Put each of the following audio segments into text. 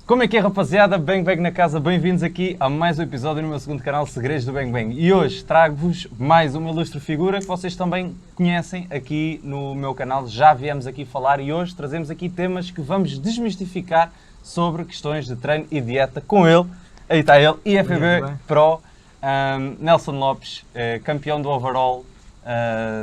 Como é que é, rapaziada? Bang Bang na casa, bem-vindos aqui a mais um episódio no meu segundo canal Segredos do Bang Bang. E hoje trago-vos mais uma ilustre figura que vocês também conhecem aqui no meu canal. Já viemos aqui falar e hoje trazemos aqui temas que vamos desmistificar sobre questões de treino e dieta com ele. Aí está ele, IFBB Pro, Nelson Lopes, campeão do overall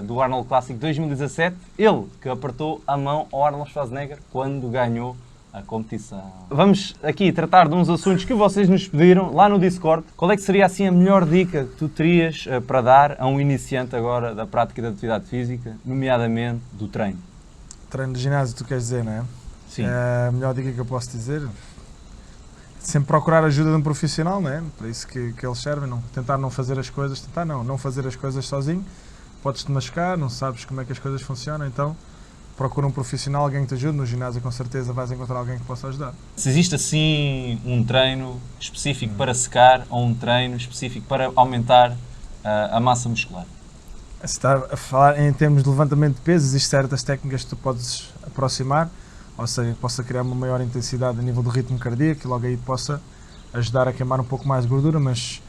do Arnold Classic 2017. Ele que apertou a mão ao Arnold Schwarzenegger quando ganhou a competição. Vamos aqui tratar de uns assuntos que vocês nos pediram lá no Discord. Qual é que seria assim a melhor dica que tu terias para dar a um iniciante agora da prática da atividade física, nomeadamente do treino? Treino de ginásio, tu queres dizer, não é? Sim. A melhor dica que eu posso dizer, sempre procurar ajuda de um profissional, não é? Para isso que eles servem, tentar não fazer as coisas, não fazer as coisas sozinho. Podes-te machucar, não sabes como é que as coisas funcionam, então procura um profissional, alguém que te ajude. No ginásio com certeza vais encontrar alguém que possa ajudar. Se existe assim um treino específico para secar ou um treino específico para aumentar a massa muscular? Se está a falar em termos de levantamento de peso, existem certas técnicas que tu podes aproximar, ou seja, que possa criar uma maior intensidade a nível do ritmo cardíaco e logo aí possa ajudar a queimar um pouco mais de gordura, mas,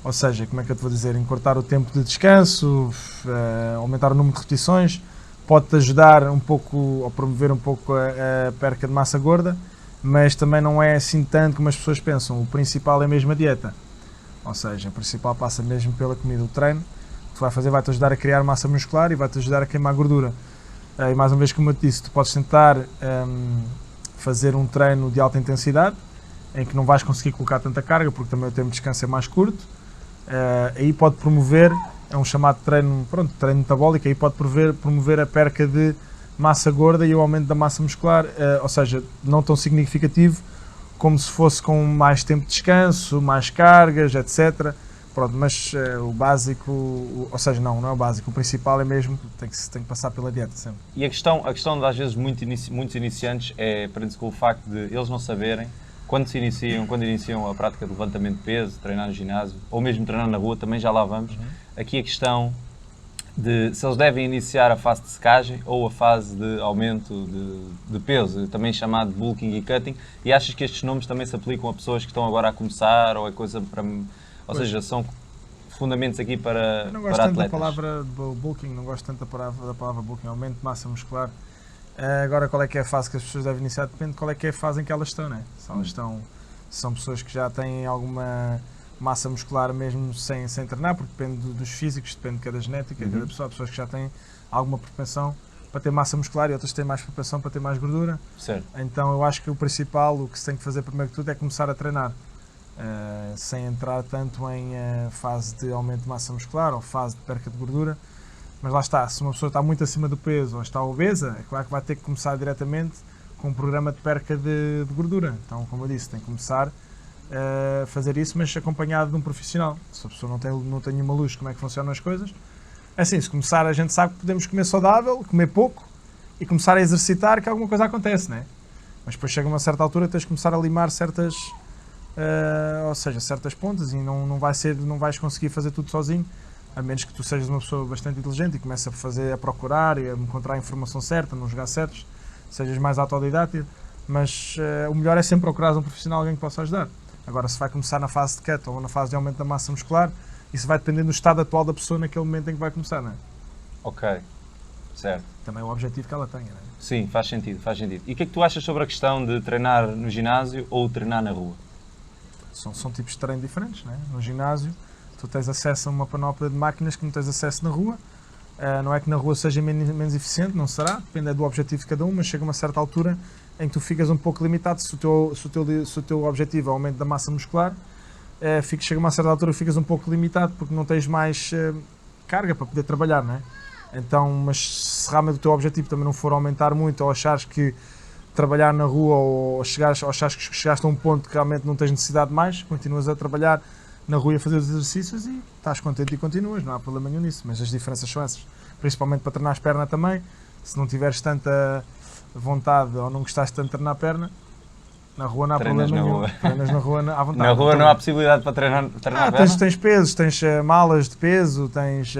ou seja, como é que eu te vou dizer, encurtar o tempo de descanso, aumentar o número de repetições, pode-te ajudar um pouco, ou promover um pouco a perca de massa gorda, mas também não é assim tanto como as pessoas pensam. O principal é mesmo a dieta, ou seja, o principal passa mesmo pela comida. O treino que tu vai fazer vai-te ajudar a criar massa muscular e vai-te ajudar a queimar gordura. E mais uma vez, como eu te disse, tu podes tentar fazer um treino de alta intensidade, em que não vais conseguir colocar tanta carga, porque também o tempo de descanso é mais curto. Aí pode promover, é um chamado treino metabólico, aí pode promover a perca de massa gorda e o aumento da massa muscular, ou seja, não tão significativo como se fosse com mais tempo de descanso, mais cargas, etc. Pronto, mas o básico, ou seja, não é o básico, o principal é mesmo, tem que passar pela dieta sempre. E a questão de às vezes muitos iniciantes prende-se com o facto de eles não saberem quando iniciam a prática de levantamento de peso, treinar no ginásio, ou mesmo treinar na rua, também já lá vamos. Aqui a questão de se eles devem iniciar a fase de secagem ou a fase de aumento de peso, também chamado bulking e cutting, e achas que estes nomes também se aplicam a pessoas que estão agora a começar, ou é coisa para... Ou seja, são fundamentos aqui para atletas? Eu não gosto tanto da palavra bulking, não gosto tanto da palavra bulking, aumento de massa muscular. Agora, qual é que é a fase que as pessoas devem iniciar? Depende de qual é que é a fase em que elas estão, né? Se elas são pessoas que já têm alguma massa muscular mesmo sem treinar, porque depende dos físicos, depende de cada genética, de cada pessoa. Há pessoas que já têm alguma propensão para ter massa muscular e outras têm mais propensão para ter mais gordura. Certo. Então eu acho que o principal, o que se tem que fazer primeiro que tudo é começar a treinar, sem entrar tanto em fase de aumento de massa muscular ou fase de perca de gordura. Mas lá está, se uma pessoa está muito acima do peso ou está obesa, é claro que vai ter que começar diretamente com um programa de perca de gordura. Então, como eu disse, tem que começar a fazer isso, mas acompanhado de um profissional. Se a pessoa não tem nenhuma luz como é que funcionam as coisas, assim, se começar, a gente sabe que podemos comer saudável, comer pouco e começar a exercitar, que alguma coisa acontece, né? Mas depois chega uma certa altura, tens de começar a limar certas pontas e não vais conseguir fazer tudo sozinho. A menos que tu sejas uma pessoa bastante inteligente e comeces a procurar e a encontrar a informação certa, nos lugares certos, sejas mais autodidata, mas o melhor é sempre procurar um profissional, alguém que possa ajudar. Agora, se vai começar na fase de cut ou na fase de aumento da massa muscular, isso vai depender do estado atual da pessoa naquele momento em que vai começar, não é? Ok, certo. Também é o objetivo que ela tenha, não é? Sim, faz sentido. E o que é que tu achas sobre a questão de treinar no ginásio ou treinar na rua? São tipos de treino diferentes, não é? No ginásio, tu tens acesso a uma panóplia de máquinas que não tens acesso na rua. Não é que na rua seja menos eficiente, não será, depende do objetivo de cada um, mas chega a uma certa altura em que tu ficas um pouco limitado. Se o teu objetivo é o aumento da massa muscular, chega a uma certa altura ficas um pouco limitado porque não tens mais carga para poder trabalhar, não é? Então, mas se realmente o teu objetivo também não for aumentar muito, ou achares que trabalhar na rua, ou achares que chegaste a um ponto que realmente não tens necessidade de mais, continuas a trabalhar na rua a fazer os exercícios e estás contente e continuas, não há problema nenhum nisso, mas as diferenças são essas, principalmente para treinar as pernas também. Se não tiveres tanta vontade ou não gostaste tanto de treinar a perna, na rua não há problema nenhum. Treinas na rua à vontade. Na rua não há possibilidade para treinar a perna? Tens pesos, tens malas de peso, tens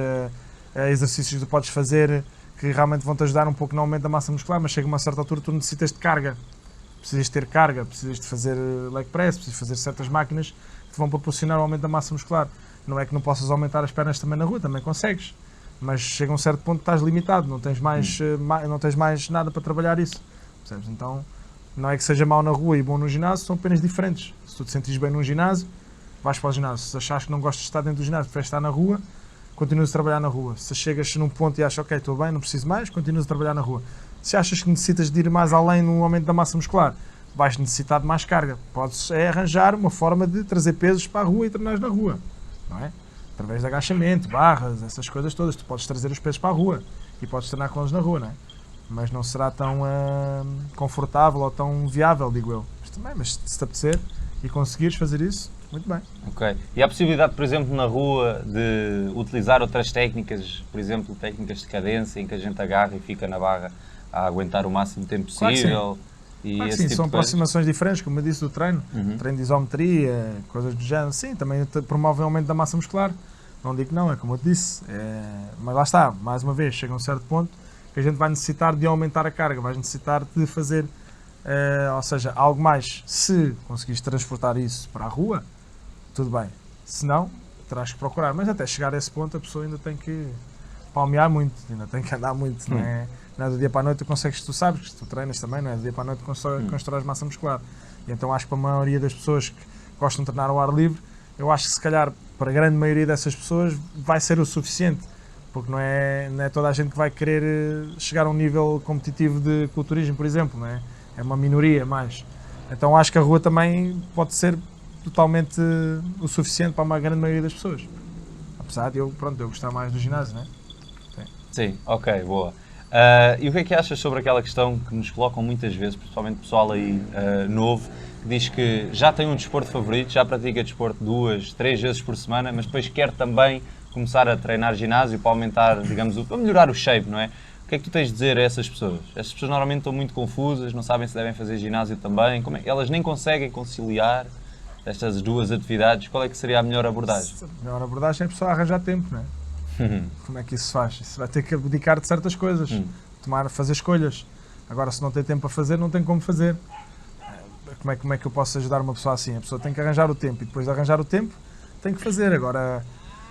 exercícios que tu podes fazer que realmente vão-te ajudar um pouco no aumento da massa muscular, mas chega a uma certa altura tu necessitas de carga. precisas ter carga, precisas de fazer leg press, precisas de fazer certas máquinas que te vão proporcionar o aumento da massa muscular. Não é que não possas aumentar as pernas também na rua, também consegues, mas chega a um certo ponto que estás limitado, não tens mais nada para trabalhar isso, percebes? Então não é que seja mau na rua e bom no ginásio, são apenas diferentes. Se tu te sentires bem num ginásio, vais para o ginásio. Se achares que não gostas de estar dentro do ginásio, preferes estar na rua, continuas a trabalhar na rua. Se chegas num ponto e achas, ok, estou bem, não preciso mais, continuas a trabalhar na rua. Se achas que necessitas de ir mais além no aumento da massa muscular, vais necessitar de mais carga. Podes arranjar uma forma de trazer pesos para a rua e treinar na rua, não é? Através de agachamento, barras, essas coisas todas. Tu podes trazer os pesos para a rua e podes treinar com eles na rua, não é? Mas não será tão confortável ou tão viável, digo eu. Mas se te apetecer e conseguires fazer isso, muito bem. Ok. E há a possibilidade, por exemplo, na rua, de utilizar outras técnicas, por exemplo, técnicas de cadência, em que a gente agarra e fica na barra a aguentar o máximo tempo possível? Claro que sim, são aproximações diferentes, como eu disse, do treino. Treino de isometria, coisas do género. Sim, também promove o aumento da massa muscular. Não digo que não, é como eu te disse. Mas lá está, mais uma vez, chega a um certo ponto que a gente vai necessitar de aumentar a carga, vais necessitar de fazer, ou seja, algo mais. Se conseguires transportar isso para a rua, tudo bem. Se não, terás que procurar. Mas até chegar a esse ponto, a pessoa ainda tem que palmear muito, ainda tem que andar muito. Não é do dia para a noite tu sabes que tu treinas também, não é do dia para a noite constróis massa muscular. E então acho que para a maioria das pessoas que gostam de treinar ao ar livre, eu acho que se calhar para a grande maioria dessas pessoas vai ser o suficiente. Porque não é toda a gente que vai querer chegar a um nível competitivo de culturismo, por exemplo, não é? É uma minoria mais. Então acho que a rua também pode ser totalmente o suficiente para uma grande maioria das pessoas. Apesar de eu gostar mais do ginásio, não é? Sim, ok, boa. E o que é que achas sobre aquela questão que nos colocam muitas vezes, principalmente pessoal aí novo, que diz que já tem um desporto favorito, já pratica desporto 2, 3 vezes por semana, mas depois quer também começar a treinar ginásio para aumentar, digamos, para melhorar o shape, não é? O que é que tu tens de dizer a essas pessoas? Essas pessoas normalmente estão muito confusas, não sabem se devem fazer ginásio também, elas nem conseguem conciliar estas duas atividades. Qual é que seria a melhor abordagem? A melhor abordagem é a pessoa arranjar tempo, não é? Como é que isso se faz? Isso vai ter que abdicar de certas coisas, fazer escolhas. Agora, se não tem tempo para fazer, não tem como fazer. Como é que eu posso ajudar uma pessoa assim? A pessoa tem que arranjar o tempo e depois de arranjar o tempo, tem que fazer. Agora,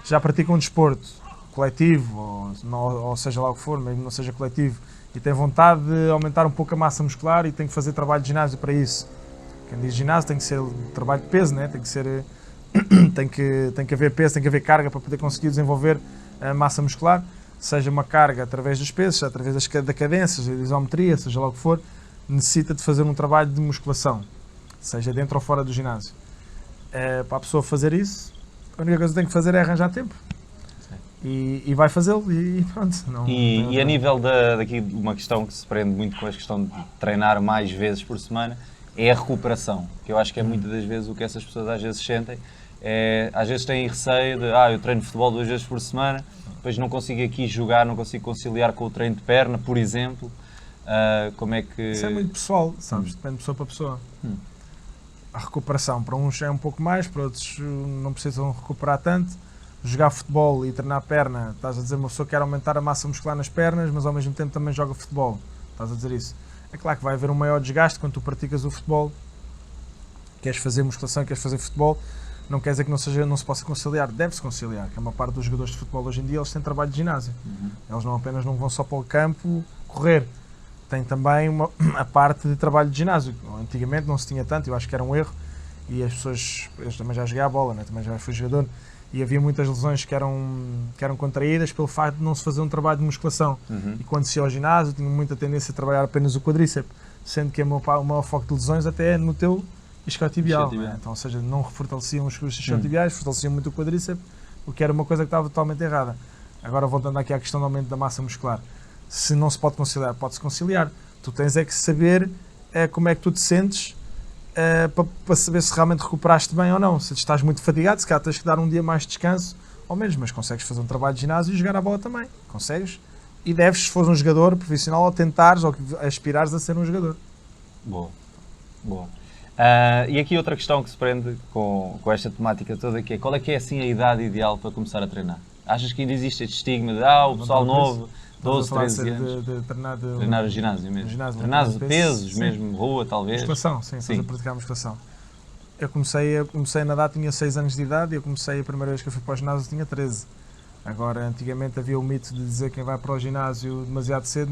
já pratica um desporto coletivo, ou seja lá o que for, mesmo não seja coletivo, e tem vontade de aumentar um pouco a massa muscular e tem que fazer trabalho de ginásio para isso. Quem diz ginásio tem que ser trabalho de peso, né? Tem que haver peso, tem que haver carga para poder conseguir desenvolver a massa muscular, seja uma carga através dos pesos, através da cadência, da isometria, seja lá o que for, necessita de fazer um trabalho de musculação, seja dentro ou fora do ginásio. Para a pessoa fazer isso, a única coisa que tem que fazer é arranjar tempo. E vai fazê-lo e pronto. E a nível daqui uma questão que se prende muito com a questão de treinar mais vezes por semana, é a recuperação, que eu acho que é muitas das vezes o que essas pessoas às vezes sentem. Às vezes têm receio de, eu treino futebol 2 vezes por semana, depois não consigo aqui jogar, não consigo conciliar com o treino de perna, por exemplo. Como é que... Isso é muito pessoal, sabes? Depende de pessoa para pessoa. A recuperação, para uns é um pouco mais, para outros não precisam recuperar tanto. Jogar futebol e treinar perna, estás a dizer, uma pessoa quer aumentar a massa muscular nas pernas, mas ao mesmo tempo também joga futebol. Estás a dizer isso. É claro que vai haver um maior desgaste quando tu praticas o futebol. Queres fazer musculação, queres fazer futebol, não quer dizer que não se possa conciliar, deve-se conciliar, que é uma parte dos jogadores de futebol hoje em dia, eles têm trabalho de ginásio. Eles não vão só para o campo correr, tem também a parte de trabalho de ginásio. Antigamente não se tinha tanto, eu acho que era um erro, e as pessoas, eu também já joguei a bola, né? Também já fui jogador, e havia muitas lesões que eram contraídas pelo facto de não se fazer um trabalho de musculação. E quando se ia ao ginásio, tinha muita tendência a trabalhar apenas o quadríceps, sendo que o maior foco de lesões até é no teu isquiotibial. Né? Então, ou seja, não fortaleciam os isquiotibiais, fortaleciam muito o quadríceps, o que era uma coisa que estava totalmente errada. Agora, voltando aqui à questão do aumento da massa muscular, se não se pode conciliar, pode-se conciliar. Tu tens é que saber como é que tu te sentes para saber se realmente recuperaste bem ou não. Se estás muito fatigado, se calhar tens que dar um dia mais de descanso, ou menos, mas consegues fazer um trabalho de ginásio e jogar a bola também. Consegues. E deves, se fores um jogador profissional, ou tentares, ou aspirares a ser um jogador. Boa. E aqui outra questão que se prende com esta temática toda, que é, qual é que é assim a idade ideal para começar a treinar? Achas que ainda existe este estigma de o pessoal novo Estamos 12, a falar 13 anos. de treinar Treinar o ginásio mesmo. ginásio, Treinar peso, pesos sim. mesmo, rua talvez. Musculação, sim, estás a praticar musculação. Eu comecei a nadar, tinha 6 anos de idade e eu comecei a primeira vez que eu fui para o ginásio tinha 13. Agora, antigamente havia o mito de dizer que quem vai para o ginásio demasiado cedo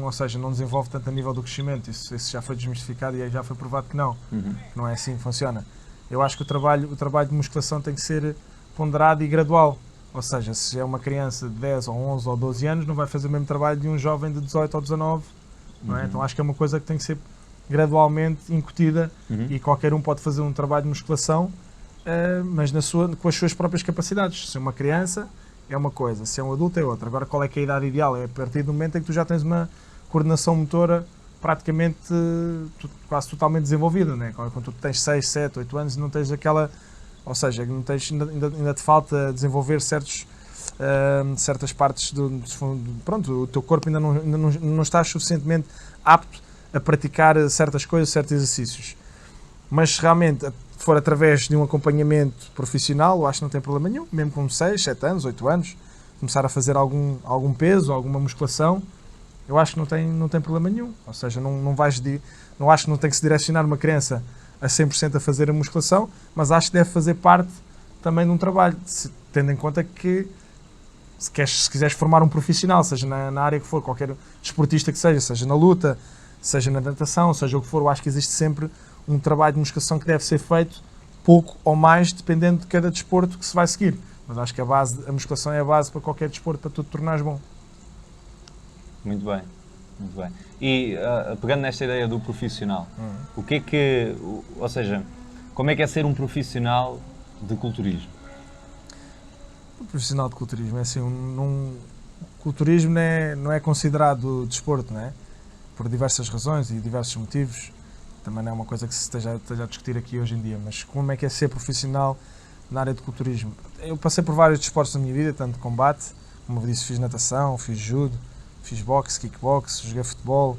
ou seja, não desenvolve tanto a nível do crescimento. Isso já foi desmistificado e já foi provado que não. Que não é assim que funciona. Eu acho que o trabalho de musculação tem que ser ponderado e gradual. Ou seja, se é uma criança de 10 ou 11 ou 12 anos, não vai fazer o mesmo trabalho de um jovem de 18 ou 19. Não é? Então acho que é uma coisa que tem que ser gradualmente incutida e qualquer um pode fazer um trabalho de musculação, mas com as suas próprias capacidades. Se é uma criança, é uma coisa, se é um adulto, é outra. Agora, qual é que é a idade ideal? É a partir do momento em que tu já tens uma coordenação motora praticamente quase totalmente desenvolvida, né? Quando tu tens 6, 7, 8 anos e não tens aquela... Ou seja, não tens, ainda te falta desenvolver certas partes pronto, o teu corpo ainda não está suficientemente apto a praticar certas coisas, certos exercícios. Mas se realmente for através de um acompanhamento profissional, eu acho que não tem problema nenhum, mesmo com 6, 7 anos, 8 anos, começar a fazer algum peso, alguma musculação, eu acho que não tem problema nenhum. Ou seja, não acho que não tem que se direcionar uma criança a 100% a fazer a musculação, mas acho que deve fazer parte também de um trabalho, tendo em conta que se quiseres formar um profissional, seja na área que for, qualquer desportista que seja na luta, seja na natação, seja o que for, eu acho que existe sempre um trabalho de musculação que deve ser feito, pouco ou mais, dependendo de cada desporto que se vai seguir. Mas acho que a musculação é a base para qualquer desporto, para tu te tornares bom. Muito bem, muito bem. E pegando nesta ideia do profissional, o que é que, ou seja, como é que é ser um profissional de culturismo? O profissional de culturismo é assim, culturismo não é considerado desporto, não é? Por diversas razões e diversos motivos. Também não é uma coisa que se esteja a discutir aqui hoje em dia, mas como é que é ser profissional na área de culturismo? Eu passei por vários desportos na minha vida, tanto combate, como eu disse, fiz natação, fiz judo, fiz boxe, kickboxe, joguei futebol,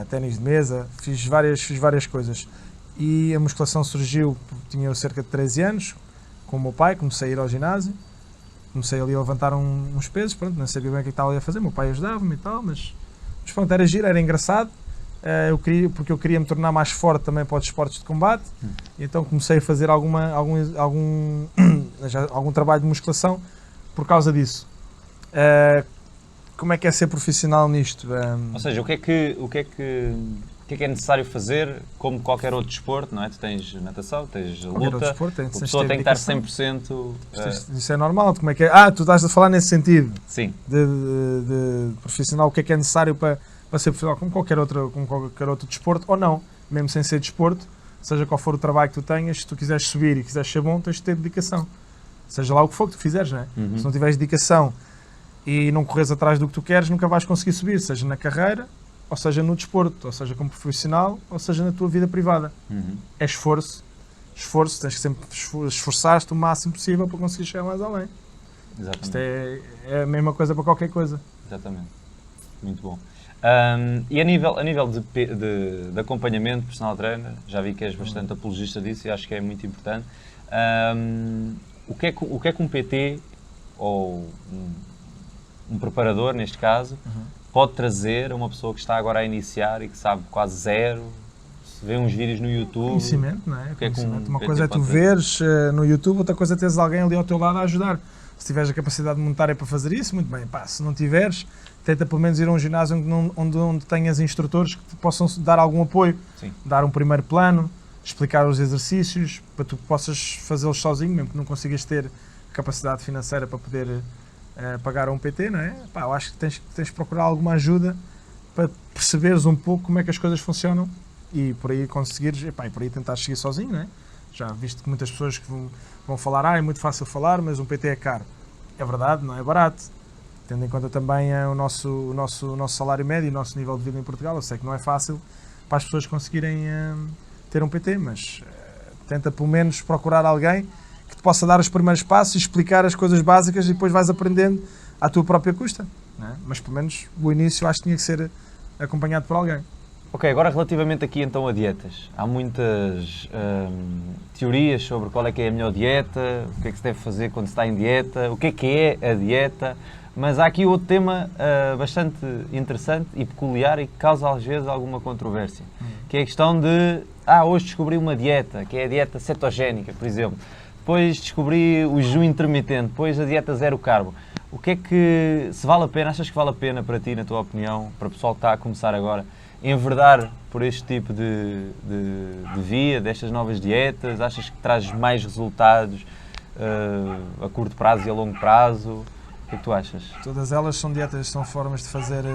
ténis de mesa, fiz várias coisas. E a musculação surgiu, tinha eu cerca de 13 anos, com o meu pai, comecei a ir ao ginásio, comecei ali a levantar uns pesos, pronto, não sabia bem o que estava ali a fazer, meu pai ajudava-me e tal, mas pronto, era giro, era engraçado. Porque eu queria me tornar mais forte também para os esportes de combate, então comecei a fazer algum trabalho de musculação por causa disso. Como é ser profissional nisto? Ou seja, o que é necessário fazer como qualquer outro desporto, não é? Tu tens natação, tens luta, a pessoa tem que estar 100%... Isso é normal, como é que é? Tu estás a falar nesse sentido? Sim. De profissional, o que é necessário para ser profissional, como qualquer outro desporto, ou não, mesmo sem ser desporto, seja qual for o trabalho que tu tenhas, se tu quiseres subir e quiseres ser bom, tens de ter dedicação. Seja lá o que for que tu fizeres, não é? Se não tiveres dedicação e não corres atrás do que tu queres, nunca vais conseguir subir, seja na carreira, ou seja no desporto, ou seja como profissional, ou seja na tua vida privada. É esforço, tens que sempre esforçar-te o máximo possível para conseguir chegar mais além. Exatamente. Isto é a mesma coisa para qualquer coisa. Exatamente. Muito bom. E a nível de acompanhamento, personal trainer, já vi que és bastante apologista disso e acho que é muito importante. O que é que um PT, ou um preparador, neste caso, pode trazer a uma pessoa que está agora a iniciar e que sabe quase zero, se vê uns vídeos no YouTube? Conhecimento, não é? Conhecimento. Uma PT coisa é tu veres no YouTube, outra coisa é teres alguém ali ao teu lado a ajudar. Se tiveres a capacidade monetária para fazer isso, muito bem. Se não tiveres, tenta pelo menos ir a um ginásio onde tenhas instrutores que te possam dar algum apoio. Sim. Dar um primeiro plano, explicar os exercícios, para tu possas fazê-los sozinho, mesmo que não consigas ter capacidade financeira para poder pagar a um PT, não é? Eu acho que tens de procurar alguma ajuda para perceberes um pouco como é que as coisas funcionam e por aí conseguires, e por aí tentar seguir sozinho, não é? Já viste que muitas pessoas que vão falar, é muito fácil falar, mas um PT é caro. É verdade, não é barato. Tendo em conta também o nosso salário médio e o nosso nível de vida em Portugal, eu sei que não é fácil para as pessoas conseguirem ter um PT, mas tenta pelo menos procurar alguém que te possa dar os primeiros passos e explicar as coisas básicas e depois vais aprendendo à tua própria custa. Não é? Mas pelo menos o início acho que tinha que ser acompanhado por alguém. Ok, agora relativamente aqui então a dietas. Há muitas teorias sobre qual é que é a melhor dieta, o que é que se deve fazer quando se está em dieta, o que é a dieta, mas há aqui outro tema bastante interessante e peculiar e que causa às vezes alguma controvérsia, que é a questão de, hoje descobri uma dieta, que é a dieta cetogénica, por exemplo, depois descobri o jejum intermitente, depois a dieta zero carbo. O que é que, se vale a pena, achas que vale a pena para ti, na tua opinião, para o pessoal que está a começar agora, enverdar por este tipo de via, destas novas dietas? Achas que traz mais resultados a curto prazo e a longo prazo? O que é que tu achas? Todas elas são dietas, são formas de fazer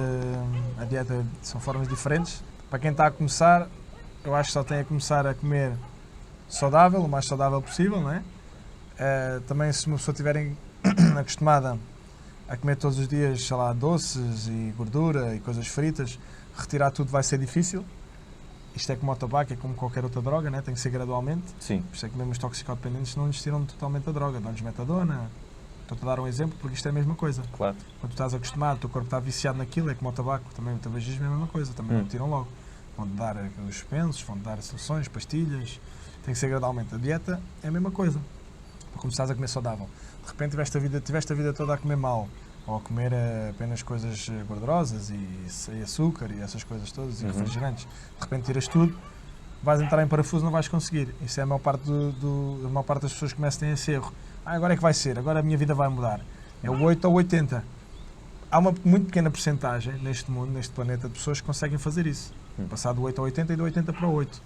a dieta, são formas diferentes. Para quem está a começar, eu acho que só tem a começar a comer saudável, o mais saudável possível, não é? Também, se uma pessoa estiver acostumada a comer todos os dias, sei lá, doces e gordura e coisas fritas, retirar tudo vai ser difícil. Isto é como o tabaco, é como qualquer outra droga, né? Tem que ser gradualmente. Sim. Por isso é que mesmo os toxicodependentes não lhes tiram totalmente a droga. Dão-lhes metadona. Estou-te a dar um exemplo porque isto é a mesma coisa. Claro. Quando tu estás acostumado, o teu corpo está viciado naquilo, é como o tabaco. Também o tabagismo é a mesma coisa, também não tiram logo. Vão-te dar os pensos, vão-te dar soluções, pastilhas. Tem que ser gradualmente. A dieta é a mesma coisa. Para começares a comer saudável. De repente tiveste a vida toda a comer mal. Ou a comer apenas coisas gordurosas e açúcar e essas coisas todas, e refrigerantes. De repente tiras tudo, vais entrar em parafuso, não vais conseguir. Isso é a maior parte, a maior parte das pessoas que começam a ter esse erro. Agora é que vai ser, agora a minha vida vai mudar. É o 8 ou 80. Há uma muito pequena percentagem neste mundo, neste planeta, de pessoas que conseguem fazer isso. Passar do 8 ao 80 e do 80 para o 8.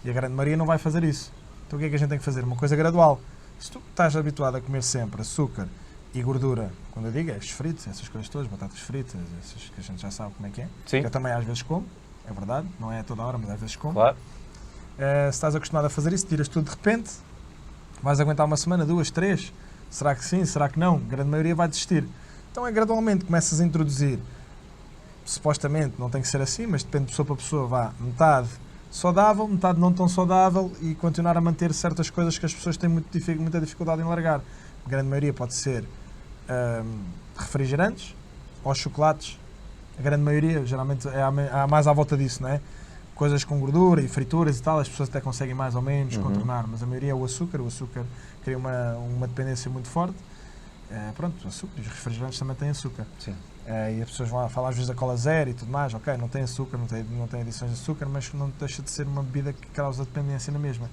E a grande maioria não vai fazer isso. Então o que é que a gente tem que fazer? Uma coisa gradual. Se tu estás habituado a comer sempre açúcar e gordura, quando eu digo, estes fritos, essas coisas todas, batatas fritas, essas que a gente já sabe como é que é. Sim. Que eu também às vezes como, é verdade, não é a toda hora, mas às vezes como. Claro. Se estás acostumado a fazer isso, tiras tudo de repente, vais aguentar uma semana, 2, 3, será que sim, será que não? A grande maioria vai desistir. Então é gradualmente, começas a introduzir, supostamente, não tem que ser assim, mas depende de pessoa para pessoa, vá, metade saudável, metade não tão saudável e continuar a manter certas coisas que as pessoas têm muita dificuldade em largar. A grande maioria pode ser refrigerantes ou chocolates. A grande maioria, geralmente, há mais à volta disso, não é? Coisas com gordura e frituras e tal, as pessoas até conseguem mais ou menos contornar, mas a maioria é o açúcar. O açúcar cria uma dependência muito forte. Pronto, o açúcar e os refrigerantes também têm açúcar. Sim. E as pessoas vão falar às vezes da cola zero e tudo mais, ok, não tem açúcar, não tem adições de açúcar, mas não deixa de ser uma bebida que causa dependência na mesma.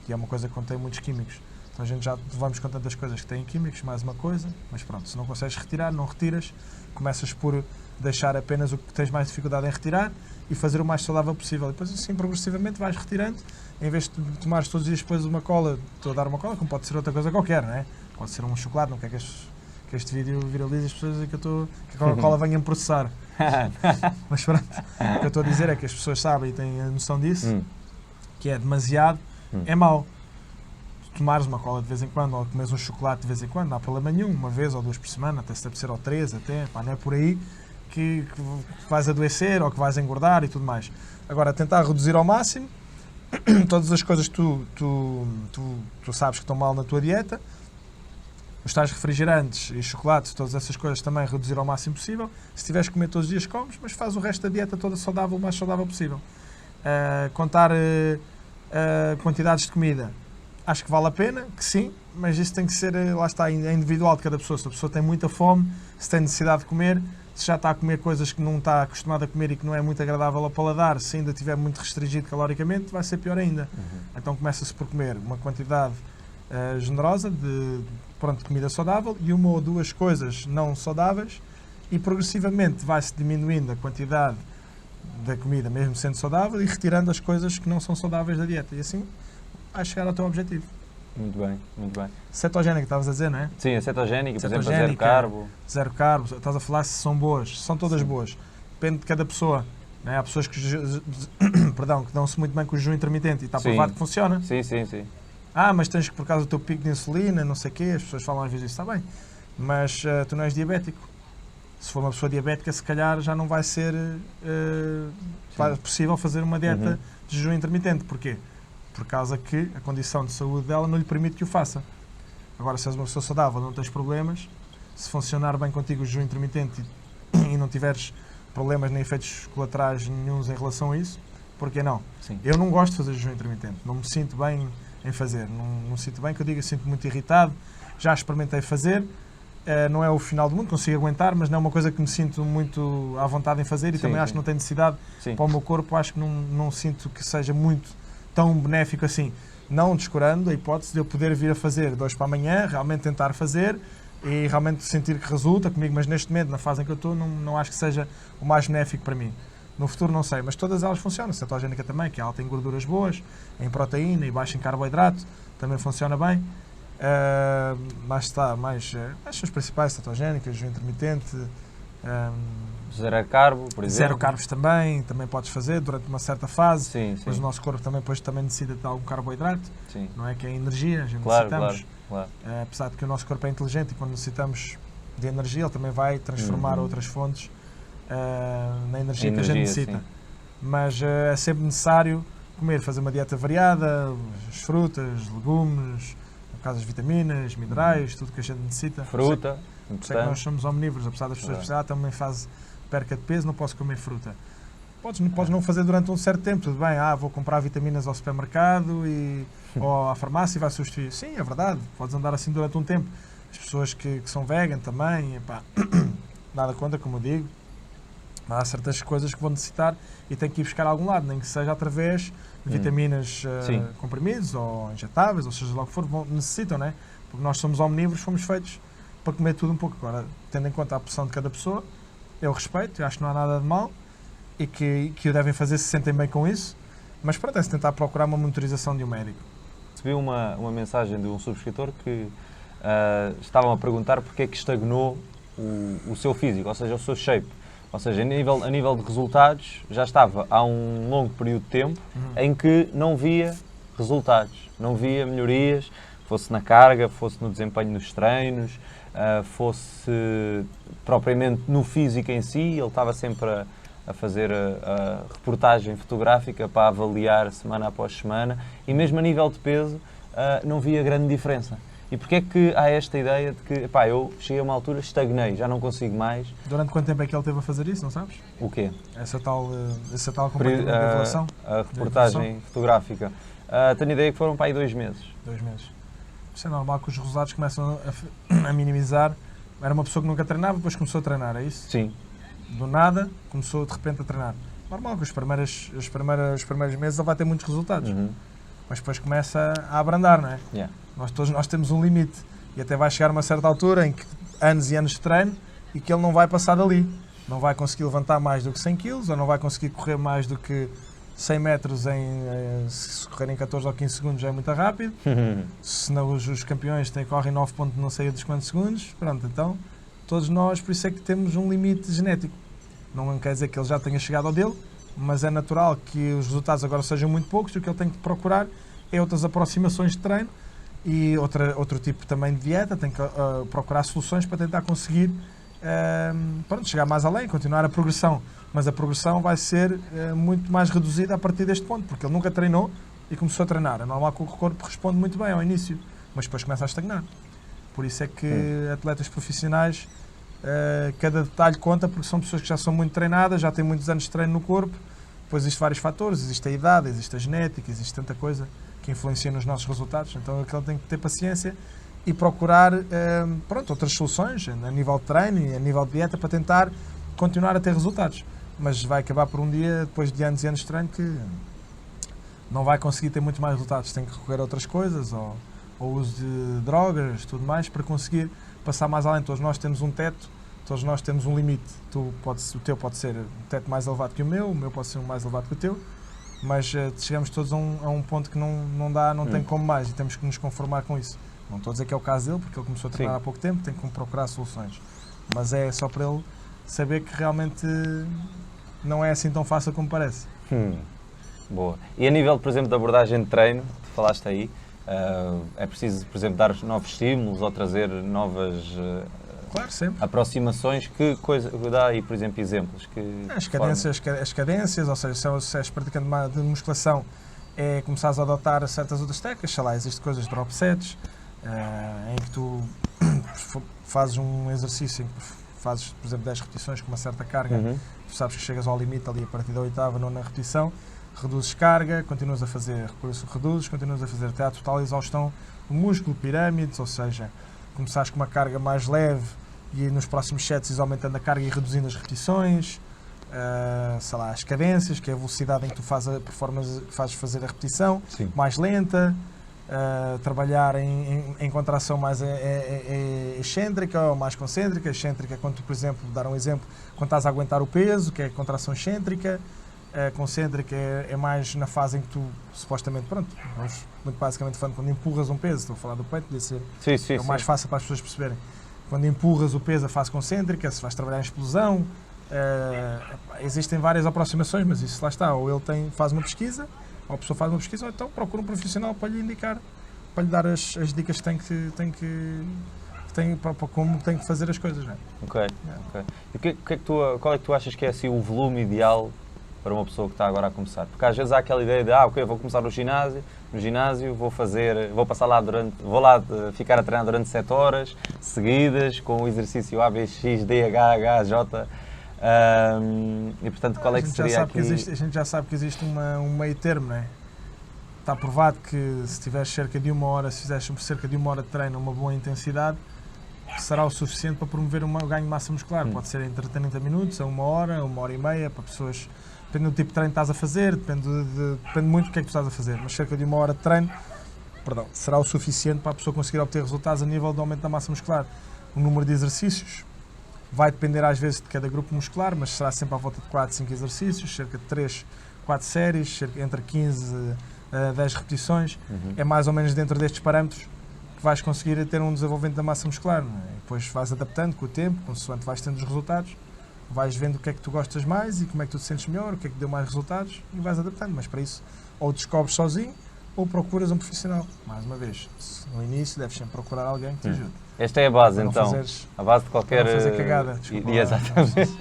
E é uma coisa que contém muitos químicos. Então a gente já vamos com tantas coisas que têm químicos, mais uma coisa, mas pronto, se não consegues retirar, não retiras, começas por deixar apenas o que tens mais dificuldade em retirar e fazer o mais saudável possível. E depois assim progressivamente vais retirando, em vez de tomares todos os dias depois uma cola, estou a dar uma cola, como pode ser outra coisa qualquer, não é? Pode ser um chocolate, não quer que este vídeo viralize as pessoas e que a Coca-Cola venha me processar. Mas pronto, o que eu estou a dizer é que as pessoas sabem e têm a noção disso, que é demasiado, é mau. Tomares uma cola de vez em quando ou comeres um chocolate de vez em quando, não há problema nenhum, uma vez ou duas por semana, até se deve ser ou 3, até, pá, não é por aí que vais adoecer ou que vais engordar e tudo mais. Agora, tentar reduzir ao máximo todas as coisas que tu sabes que estão mal na tua dieta, os tais refrigerantes e chocolates, todas essas coisas também reduzir ao máximo possível. Se tiveres que comer todos os dias, comes, mas faz o resto da dieta toda saudável, o mais saudável possível. Contar quantidades de comida. Acho que vale a pena, que sim, mas isso tem que ser, lá está, individual de cada pessoa. Se a pessoa tem muita fome, se tem necessidade de comer, se já está a comer coisas que não está acostumado a comer e que não é muito agradável ao paladar, se ainda estiver muito restringido caloricamente, vai ser pior ainda. Então começa-se por comer uma quantidade generosa de comida saudável e uma ou duas coisas não saudáveis e progressivamente vai-se diminuindo a quantidade da comida, mesmo sendo saudável, e retirando as coisas que não são saudáveis da dieta. E assim vais chegar ao teu objetivo. Muito bem, muito bem. Cetogénica, estavas a dizer, não é? Sim, a cetogénica, por exemplo, a zero carbo. Zero carbo, estás a falar se são boas, são todas boas. Depende de cada pessoa. Não é? Há pessoas que dão-se muito bem com o jejum intermitente e está provado que funciona. Sim, sim, sim. Mas tens que, por causa do teu pico de insulina, não sei o quê, as pessoas falam às vezes isso, está bem. Mas tu não és diabético. Se for uma pessoa diabética, se calhar já não vai ser possível fazer uma dieta de jejum intermitente. Porquê? Por causa que a condição de saúde dela não lhe permite que o faça. Agora, se és uma pessoa saudável, não tens problemas, se funcionar bem contigo o jejum intermitente e não tiveres problemas nem efeitos colaterais nenhuns em relação a isso, porque não? Sim. Eu não gosto de fazer jejum intermitente, não me sinto bem em fazer, não me sinto bem, que eu digo, eu sinto muito irritado, já experimentei fazer, não é o final do mundo, consigo aguentar, mas não é uma coisa que me sinto muito à vontade em fazer e Sim, também acho sim. que não tem necessidade Sim. para o meu corpo, acho que não sinto que seja muito tão benéfico assim. Não descurando a hipótese de eu poder vir a fazer 2 para amanhã, realmente tentar fazer e realmente sentir que resulta comigo, mas neste momento, na fase em que eu estou, não acho que seja o mais benéfico para mim. No futuro não sei, mas todas elas funcionam. A cetogénica também, que é alta em gorduras boas, em proteína e baixa em carboidrato, também funciona bem. Mas está, mais as principais cetogénicas, jejum intermitente, Zero carbo, por exemplo. zero carbos também podes fazer durante uma certa fase. Sim, Mas sim. o nosso corpo depois também necessita de algum carboidrato, Sim. não é? Que é a energia, a gente Claro, necessitamos. claro. Apesar de que o nosso corpo é inteligente e quando necessitamos de energia, ele também vai transformar outras fontes na energia que a gente necessita. Sim. Mas é sempre necessário comer, fazer uma dieta variada, as frutas, legumes, no caso as vitaminas, minerais, tudo que a gente necessita. Fruta, Sei que nós importante. somos omnívoros, apesar das pessoas pensarem, também faz perca de peso, não posso comer fruta. Podes não fazer durante um certo tempo, tudo bem, vou comprar vitaminas ao supermercado ou à farmácia e vai substituir. Sim, é verdade, podes andar assim durante um tempo. As pessoas que são vegan também, epá, nada contra, como eu digo, há certas coisas que vão necessitar e tem que ir buscar a algum lado, nem que seja através de vitaminas comprimidos ou injetáveis, ou seja lá o que for, necessitam, né? Porque nós somos omnívoros, fomos feitos para comer tudo um pouco. Agora, tendo em conta a opção de cada pessoa, eu respeito, eu acho que não há nada de mal e que o devem fazer se sentem bem com isso, mas pronto, é-se tentar procurar uma monitorização de um médico. Recebi uma mensagem de um subscritor que estavam a perguntar porque é que estagnou o seu físico, ou seja, o seu shape. Ou seja, a nível de resultados, já estava há um longo período de tempo em que não via resultados, não via melhorias, fosse na carga, fosse no desempenho nos treinos, fosse propriamente no físico em si. Ele estava sempre a fazer a reportagem fotográfica para avaliar semana após semana e mesmo a nível de peso não via grande diferença. E porquê é que há esta ideia de que, eu cheguei a uma altura, estagnei, já não consigo mais? Durante quanto tempo é que ele teve a fazer isso, não sabes? O quê? Essa tal acompanhamento de evolução? A reportagem fotográfica. Tenho a ideia que foram para aí 2 meses. 2 meses. Isso é normal que os resultados começam a minimizar. Era uma pessoa que nunca treinava, depois começou a treinar, é isso? Sim. Do nada, começou de repente a treinar. Normal que os primeiros meses ele vai ter muitos resultados. Mas depois começa a abrandar, não é? Yeah. Todos nós temos um limite e até vai chegar a uma certa altura em que anos e anos de treino e que ele não vai passar dali. Não vai conseguir levantar mais do que 100 kg ou não vai conseguir correr mais do que 100 metros se correr em 14 ou 15 segundos já é muito rápido. Se não, os campeões correm 9 pontos não sei dos quantos segundos. Pronto, então todos nós, por isso é que temos um limite genético. Não quer dizer que ele já tenha chegado ao dele, mas é natural que os resultados agora sejam muito poucos e o que ele tem que procurar é outras aproximações de treino e outro tipo também de dieta, tem que procurar soluções para tentar conseguir chegar mais além, continuar a progressão. Mas a progressão vai ser muito mais reduzida a partir deste ponto, porque ele nunca treinou e começou a treinar. É normal que o corpo responde muito bem ao início, mas depois começa a estagnar. Por isso é que atletas profissionais, cada detalhe conta, porque são pessoas que já são muito treinadas, já têm muitos anos de treino no corpo. Depois existem vários fatores, existe a idade, existe a genética, existe tanta coisa que influencia nos nossos resultados. Então aquele tem que ter paciência e procurar outras soluções a nível de treino e a nível de dieta para tentar continuar a ter resultados. Mas vai acabar por um dia, depois de anos e anos de treino, que não vai conseguir ter muitos mais resultados. Tem que recorrer a outras coisas, ou uso de drogas, tudo mais, para conseguir passar mais além. Todos nós temos um teto, todos nós temos um limite. O teu pode ser um teto mais elevado que o meu pode ser um mais elevado que o teu, mas chegamos todos a um ponto que não tem como mais e temos que nos conformar com isso. Não estou a dizer que é o caso dele, porque ele começou a treinar há pouco tempo, tem que procurar soluções. Mas é só para ele saber que realmente não é assim tão fácil como parece. Boa. E a nível, por exemplo, de abordagem de treino, tu falaste aí, é preciso, por exemplo, dar novos estímulos ou trazer novas Claro, sempre. aproximações? Que coisa, dá aí, por exemplo, exemplos? As cadências, ou seja, se és praticante de musculação, é começares a adotar certas outras técnicas, sei lá, existem coisas de drop sets, em que tu fazes um exercício em que fazes, por exemplo, 10 repetições com uma certa carga, tu sabes que chegas ao limite ali a partir da 8ª, 9ª repetição, reduzes carga, continuas a fazer, reduzes, continuas a fazer até à total exaustão do músculo, pirâmides, ou seja, começares com uma carga mais leve e nos próximos sets ires aumentando a carga e reduzindo as repetições, sei lá, as cadências, que é a velocidade em que tu fazes a performance, fazes fazer a repetição, Sim. mais lenta, trabalhar em contração mais excêntrica ou mais concêntrica. Excêntrica, quando tu, por exemplo, dar um exemplo, quando estás a aguentar o peso, que é contração excêntrica. Concêntrica é mais na fase em que tu, supostamente, pronto, vamos muito basicamente falando, quando empurras um peso, estou a falar do peito, podia ser o mais fácil para as pessoas perceberem. Quando empurras o peso, a fase concêntrica, se vais trabalhar em explosão, existem várias aproximações, mas isso lá está, ou ele faz uma pesquisa, ou a pessoa faz uma pesquisa, ou então procura um profissional para lhe indicar, para lhe dar as dicas para como tem que fazer as coisas. Não é? Ok. E qual é que tu achas que é assim, o volume ideal para uma pessoa que está agora a começar? Porque às vezes há aquela ideia de, ok, vou começar no ginásio, vou passar lá ficar a treinar durante 7 horas seguidas, com o exercício A, B, X, D, H, J, e portanto qual é que seria aqui? A gente já sabe que existe um meio termo, não é? Está provado que se tiveres cerca de uma hora, se fizeres cerca de uma hora de treino, uma boa intensidade, será o suficiente para promover um ganho de massa muscular. Pode ser entre 30 minutos a uma hora e meia, para pessoas. Depende do tipo de treino que estás a fazer, depende muito do que é que tu estás a fazer, mas cerca de uma hora de treino, será o suficiente para a pessoa conseguir obter resultados a nível de aumento da massa muscular. O número de exercícios vai depender às vezes de cada grupo muscular, mas será sempre à volta de 4, 5 exercícios, cerca de 3, 4 séries, entre 15 a 10 repetições. É mais ou menos dentro destes parâmetros que vais conseguir ter um desenvolvimento da massa muscular. Não é? Depois vais adaptando com o tempo, consoante vais tendo os resultados. Vais vendo o que é que tu gostas mais e como é que tu te sentes melhor, o que é que deu mais resultados e vais adaptando. Mas para isso, ou descobres sozinho ou procuras um profissional. Mais uma vez, no início deves sempre procurar alguém que te ajude. Esta é a base, então. A base de qualquer... Não fazer cagada, desculpa. Exatamente.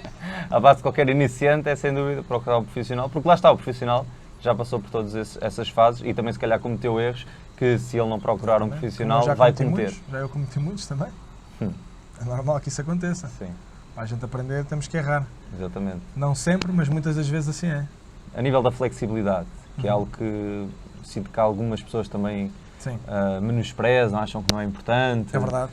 A base de qualquer iniciante é, sem dúvida, procurar um profissional, porque lá está, o profissional já passou por todas essas fases e também, se calhar, cometeu erros que, se ele não procurar um profissional, vai cometer. Já eu cometi muitos também. É normal que isso aconteça. Sim. Para a gente aprender, temos que errar. Exatamente. Não sempre, mas muitas das vezes assim é. A nível da flexibilidade, que é algo que sinto que algumas pessoas também menosprezam, acham que não é importante. É verdade.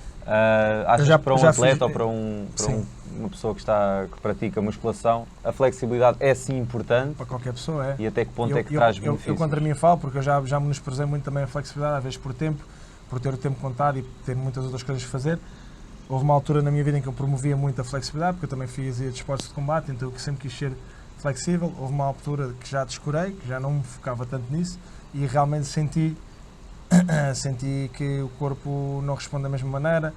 Achas que para um atleta ou para uma pessoa que pratica musculação, a flexibilidade é sim importante? Para qualquer pessoa é. E até que ponto é que traz benefícios? Eu contra mim falo, porque eu já menosprezei muito também a flexibilidade, às vezes por tempo, por ter o tempo contado e ter muitas outras coisas a fazer. Houve uma altura na minha vida em que eu promovia muito a flexibilidade, porque eu também fazia desportos de combate, então eu sempre quis ser flexível. Houve uma altura que já descurei, que já não me focava tanto nisso e realmente senti que o corpo não responde da mesma maneira,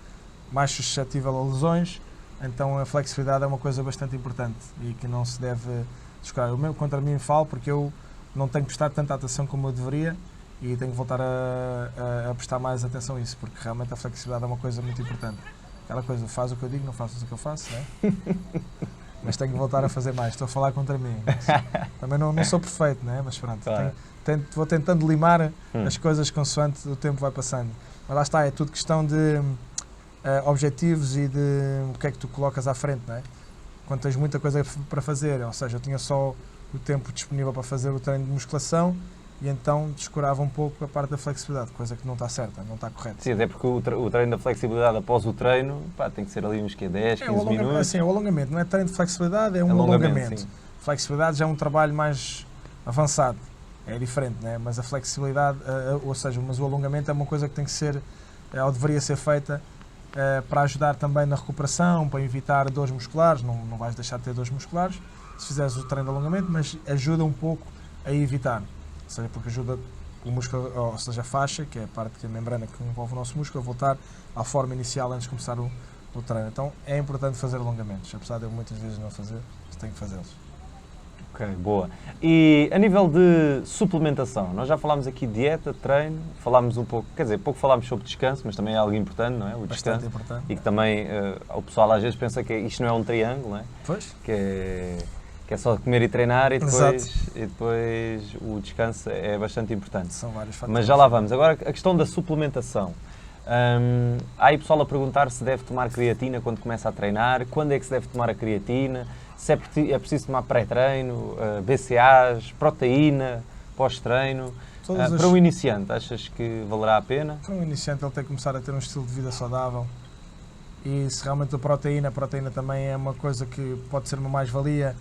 mais suscetível a lesões, então a flexibilidade é uma coisa bastante importante e que não se deve descurar. Eu mesmo contra mim falo porque eu não tenho prestado tanta atenção como eu deveria e tenho que voltar a prestar mais atenção a isso, porque realmente a flexibilidade é uma coisa muito importante. Aquela coisa, faz o que eu digo, não faço o que eu faço, né? Mas tenho que voltar a fazer mais, estou a falar contra mim. Também não sou perfeito, né? Mas pronto, claro. Vou tentando limar as coisas consoante o tempo vai passando. Mas lá está, é tudo questão de objetivos e de o que é que tu colocas à frente, não é? Quando tens muita coisa para fazer, ou seja, eu tinha só o tempo disponível para fazer o treino de musculação e então descurava um pouco a parte da flexibilidade, coisa que não está certa, não está correta. Sim, até porque o treino da flexibilidade após o treino, tem que ser ali uns 10, 15 minutos. Assim, é o alongamento, não é treino de flexibilidade, é um alongamento. Flexibilidade já é um trabalho mais avançado, é diferente, né? Mas a flexibilidade, mas o alongamento é uma coisa que tem que ser, ou deveria ser feita para ajudar também na recuperação, para evitar dores musculares, não vais deixar de ter dores musculares se fizeres o treino de alongamento, mas ajuda um pouco a evitar. Ou seja, porque ajuda o músculo, ou seja, a faixa, que é a parte da membrana que envolve o nosso músculo, a voltar à forma inicial antes de começar o treino. Então é importante fazer alongamentos, apesar de eu muitas vezes não fazer, mas tenho que fazê-los. Ok, boa. E a nível de suplementação, nós já falámos aqui de dieta, treino, falámos um pouco, quer dizer, pouco falámos sobre descanso, mas também é algo importante, não é? O descanso. Bastante importante. E que também o pessoal às vezes pensa que isto não é um triângulo, não é? Pois. Que é só comer e treinar e depois o descanso é bastante importante. São vários fatores. Mas já lá vamos. Agora, a questão da suplementação. Há aí pessoal a perguntar se deve tomar creatina quando começa a treinar, quando é que se deve tomar a creatina, se é preciso tomar pré-treino, BCAAs, proteína, pós-treino. Para um iniciante, achas que valerá a pena? Para um iniciante ele tem que começar a ter um estilo de vida saudável e se realmente a proteína também é uma coisa que pode ser uma mais-valia.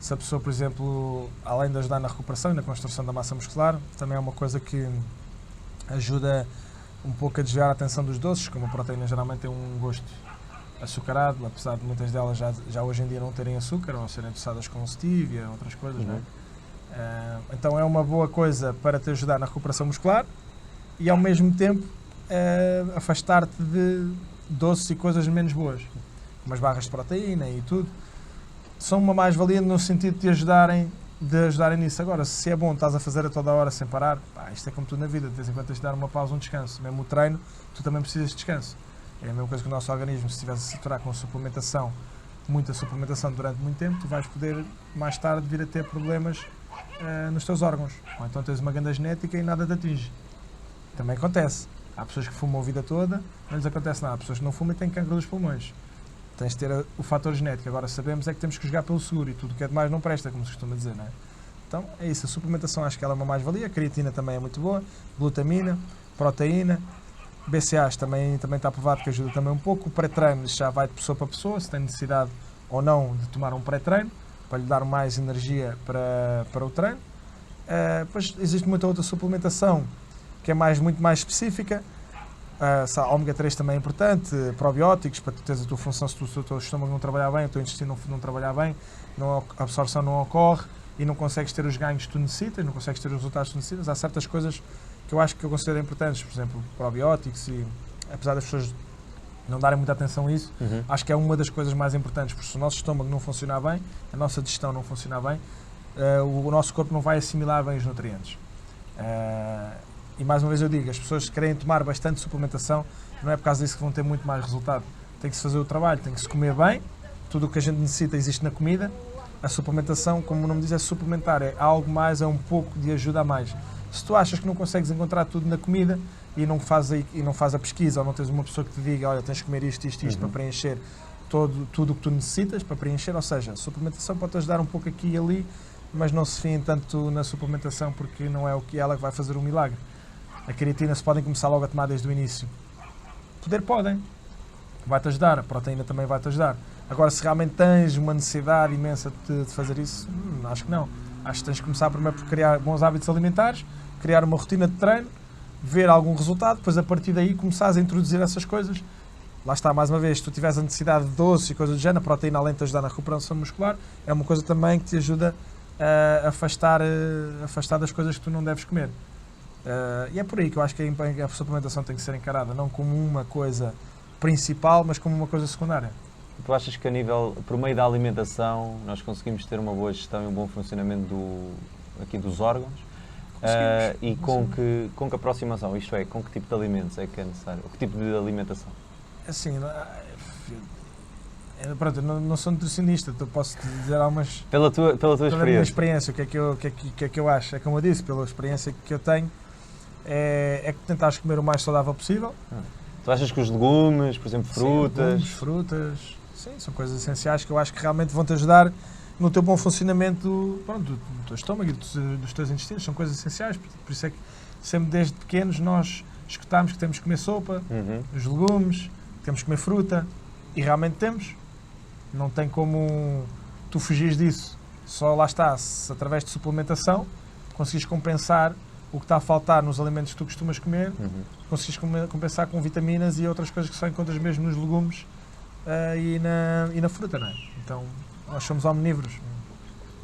Se a pessoa, por exemplo, além de ajudar na recuperação e na construção da massa muscular, também é uma coisa que ajuda um pouco a desviar a atenção dos doces, como a proteína geralmente tem um gosto açucarado, apesar de muitas delas já hoje em dia não terem açúcar ou serem adoçadas com stevia, outras coisas, não é? Então é uma boa coisa para te ajudar na recuperação muscular e ao mesmo tempo afastar-te de doces e coisas menos boas, como as barras de proteína e tudo. São uma mais-valia no sentido de te ajudarem nisso. Agora, se é bom, estás a fazer a toda hora sem parar, isto é como tudo na vida, de vez em quando tens de dar uma pausa, um descanso. Mesmo o treino, tu também precisas de descanso. É a mesma coisa que o nosso organismo, se estiveres a saturar com suplementação, muita suplementação durante muito tempo, tu vais poder mais tarde vir a ter problemas nos teus órgãos. Ou então tens uma grande genética e nada te atinge. Também acontece. Há pessoas que fumam a vida toda, não lhes acontece nada. Há pessoas que não fumam e têm cancro dos pulmões. Tens de ter o fator genético. Agora sabemos é que temos que jogar pelo seguro e tudo o que é demais não presta, como se costuma dizer, não é? Então é isso. A suplementação acho que ela é uma mais-valia. A creatina também é muito boa. Glutamina, proteína. BCAAs também está provado que ajuda também um pouco. O pré-treino já vai de pessoa para pessoa, se tem necessidade ou não de tomar um pré-treino, para lhe dar mais energia para o treino. Depois existe muita outra suplementação que é muito mais específica. A ômega 3 também é importante, probióticos, para tu teres a tua função, se o teu estômago não trabalhar bem, o teu intestino não trabalhar bem, a absorção não ocorre e não consegues ter os ganhos que tu necessitas, não consegues ter os resultados que tu necessitas. Há certas coisas que eu considero importantes, por exemplo, probióticos, e apesar das pessoas não darem muita atenção a isso, acho que é uma das coisas mais importantes, porque se o nosso estômago não funcionar bem, a nossa digestão não funcionar bem, o nosso corpo não vai assimilar bem os nutrientes. E mais uma vez eu digo, as pessoas que querem tomar bastante suplementação, não é por causa disso que vão ter muito mais resultado. Tem que se fazer o trabalho, tem que se comer bem, tudo o que a gente necessita existe na comida. A suplementação, como o nome diz, é suplementar, é algo mais, é um pouco de ajuda a mais. Se tu achas que não consegues encontrar tudo na comida e não faz a pesquisa, ou não tens uma pessoa que te diga, olha, tens de comer isto para preencher tudo o que tu necessitas para preencher, ou seja, a suplementação pode-te ajudar um pouco aqui e ali, mas não se fiem tanto na suplementação porque não é ela que vai fazer o milagre. A creatina se podem começar logo a tomar desde o início. Podem. Vai-te ajudar. A proteína também vai-te ajudar. Agora, se realmente tens uma necessidade imensa de fazer isso, acho que não. Acho que tens de começar primeiro por criar bons hábitos alimentares, criar uma rotina de treino, ver algum resultado, depois a partir daí começares a introduzir essas coisas. Lá está, mais uma vez, se tu tiveres a necessidade de doce e coisas do género, a proteína, além de te ajudar na recuperação muscular, é uma coisa também que te ajuda a afastar das coisas que tu não deves comer. E é por aí que eu acho que a suplementação tem que ser encarada não como uma coisa principal, mas como uma coisa secundária. Tu achas que por meio da alimentação, nós conseguimos ter uma boa gestão e um bom funcionamento dos órgãos? E com que aproximação, isto é, com que tipo de alimentos é que é necessário? Que tipo de alimentação? Assim, pronto, eu não sou nutricionista, então posso te dizer algumas... Pela tua experiência. Pela minha experiência, o que é que eu acho? É como eu disse, pela experiência que eu tenho, é que tentares comer o mais saudável possível. Tu achas que os legumes, por exemplo, frutas... Sim, frutas, sim, são coisas essenciais que eu acho que realmente vão-te ajudar no teu bom funcionamento, do teu estômago e dos teus intestinos, são coisas essenciais, por isso é que sempre desde pequenos nós escutamos que temos que comer sopa, os legumes, que temos que comer fruta, e realmente temos. Não tem como tu fugires disso. Só lá está, se através de suplementação conseguires compensar o que está a faltar nos alimentos que tu costumas comer, conseguires compensar com vitaminas e outras coisas que só encontras mesmo nos legumes e na fruta, não é? Então, nós somos omnívoros,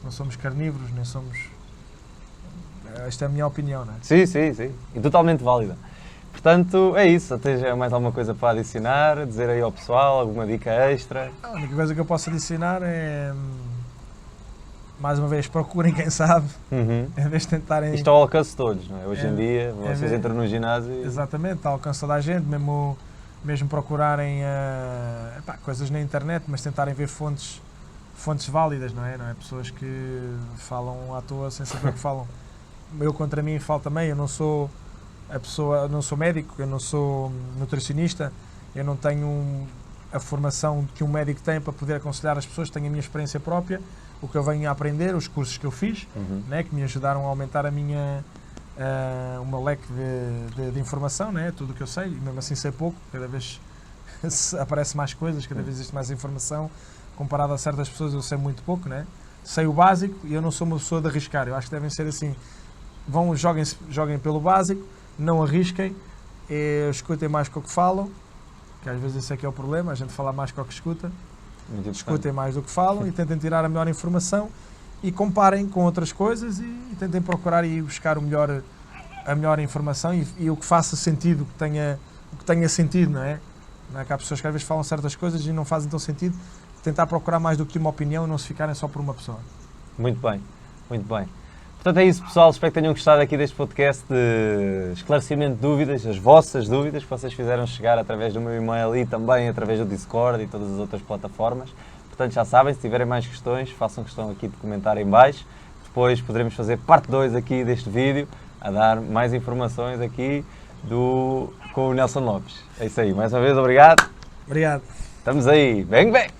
não somos carnívoros, nem somos... Esta é a minha opinião, não é? Sim. E totalmente válida. Portanto, é isso. Tens mais alguma coisa para adicionar? Dizer aí ao pessoal, alguma dica extra? A única coisa que eu posso adicionar é, mais uma vez, procurem quem sabe, em vez de tentarem... Isto é ao alcance de todos, não é? Hoje em dia, vocês entram no ginásio e... Exatamente, está ao alcance da gente, mesmo procurarem coisas na internet, mas tentarem ver fontes válidas, não é? Pessoas que falam à toa sem saber o que falam. Eu contra mim falo também, eu não sou médico, eu não sou nutricionista, eu não tenho a formação que um médico tem para poder aconselhar as pessoas, tenho a minha experiência própria, o que eu venho a aprender, os cursos que eu fiz, né, que me ajudaram a aumentar o meu leque de informação, né, tudo o que eu sei, e mesmo assim sei pouco, cada vez aparece mais coisas, cada vez existe mais informação, comparado a certas pessoas eu sei muito pouco, né, sei o básico e eu não sou uma pessoa de arriscar, eu acho que devem ser assim, joguem pelo básico, não arrisquem, escutem mais com o que falam, que às vezes esse é que é o problema, a gente fala mais com o que escuta, escutem mais do que falam e tentem tirar a melhor informação e comparem com outras coisas e tentem procurar e buscar a melhor informação e o que faça sentido, o que tenha sentido, não é? Não é que há pessoas que às vezes falam certas coisas e não fazem tão sentido, tentar procurar mais do que uma opinião e não se ficarem só por uma pessoa. Muito bem, muito bem. Portanto é isso, pessoal, espero que tenham gostado aqui deste podcast de esclarecimento de dúvidas, as vossas dúvidas que vocês fizeram chegar através do meu e-mail e também através do Discord e todas as outras plataformas. Portanto já sabem, se tiverem mais questões, façam questão aqui de comentar em baixo. Depois poderemos fazer parte 2 aqui deste vídeo, a dar mais informações aqui com o Nelson Lopes. É isso aí, mais uma vez, obrigado. Obrigado. Estamos aí, bang bang!